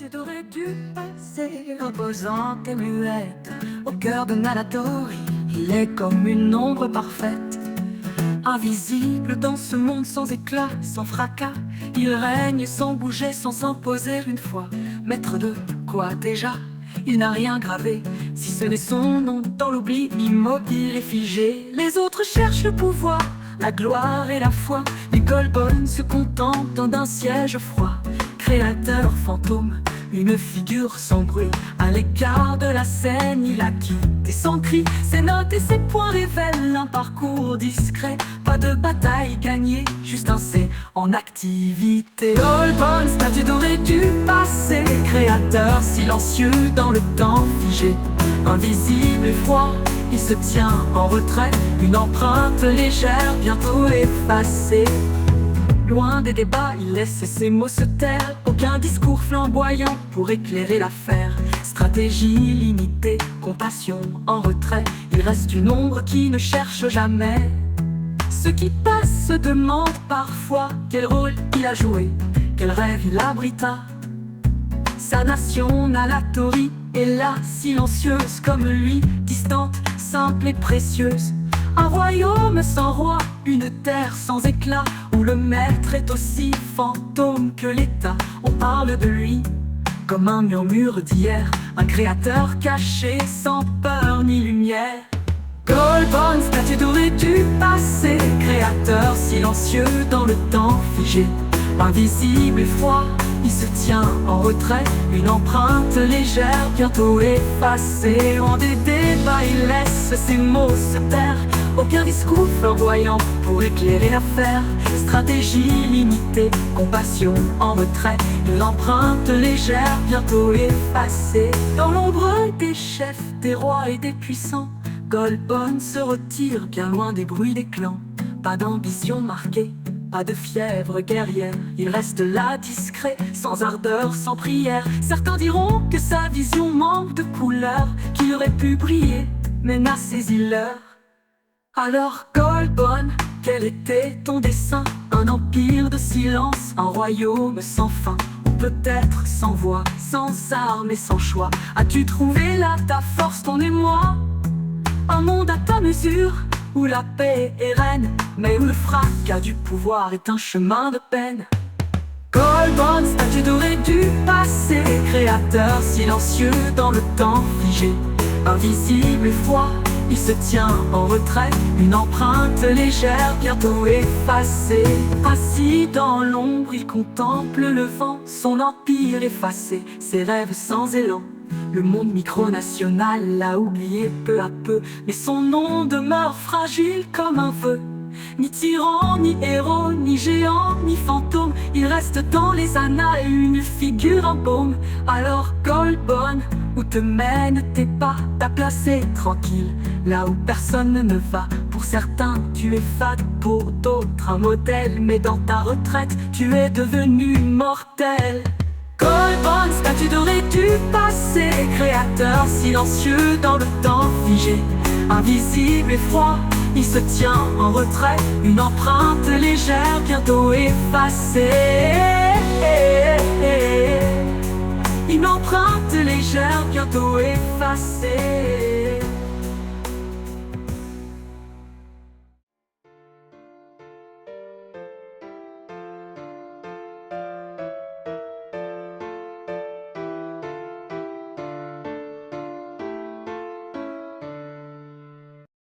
statue dorée du passé, reposante et muette, au cœur de Nalatori, il est comme une ombre parfaite. Invisible dans ce monde sans éclat, sans fracas, il règne sans bouger, sans s'imposer une fois. Maître de quoi déjà? Il n'a rien gravé, si ce n'est son nom dans l'oubli, immobile et figé. Les autres cherchent le pouvoir, la gloire et la foi. Les Golbon se contentent d'un siège froid. Créateur fantôme, une figure sans bruit, à l'écart de la scène, il a quitté sans cri. Ses notes et ses points révèlent un parcours discret. Pas de bataille gagnée, juste un C en activité. Golbon, statue dorée du passé, créateur silencieux dans le temps figé. Invisible et froid, il se tient en retrait, une empreinte légère, bientôt effacée. Loin des débats, il laisse ses mots se taire. Aucun discours flamboyant pour éclairer l'affaire. Stratégie limitée, compassion en retrait. Il reste une ombre qui ne cherche jamais. Ceux qui passent se demandent parfois quel rôle il a joué, quel rêve il abrita. Sa nation, Nalatori, est là, silencieuse comme lui, distante, simple et précieuse. Un royaume sans roi, une terre sans éclat, où le maître est aussi fantôme que l'État. On parle de lui comme un murmure d'hier, un créateur caché sans peur ni lumière. Golbon, statue dorée du passé, créateur silencieux dans le temps figé. Invisible et froid, il se tient en retrait, une empreinte légère, bientôt effacée. En des débats, il laisse ses mots se taire. Aucun discours flamboyant pour éclairer l'affaire. Stratégie limitée, compassion en retrait, une empreinte légère, bientôt effacée. Dans l'ombre des chefs, des rois et des puissants, Golbon se retire bien loin des bruits des clans. Pas d'ambition marquée, pas de fièvre guerrière, il reste là discret, sans ardeur, sans prière. Certains diront que sa vision manque de couleur, qu'il aurait pu briller, mais n'a saisi l'heure. Alors Golbon, quel était ton dessein? Un empire de silence, un royaume sans fin, ou peut-être sans voix, sans armes et sans choix. As-tu trouvé là ta force, ton émoi? Un monde à ta mesure, où la paix est reine, mais où le fracas du pouvoir est un chemin de peine. Golbon, statue dorée du passé, créateur silencieux dans le temps figé. Invisible et froid, il se tient en retrait, une empreinte légère, bientôt effacée. Assis dans l'ombre, il contemple le vent, son empire effacé, ses rêves sans élan. Le monde micronational l'a oublié peu à peu, mais son nom demeure fragile comme un vœu. Ni tyran, ni héros, ni géant, ni fantôme, il reste dans les annales une figure en baume. Alors Golbon, où te mènent tes pas, t'as placé tranquille, là où personne ne va. Pour certains, tu es fade, pour d'autres un modèle, mais dans ta retraite, tu es devenu mortel. Golbon, statue dorée du passé, créateur silencieux dans le temps figé. Invisible et froid, il se tient en retrait, une empreinte légère, bientôt effacée. Une empreinte légère, bientôt effacée.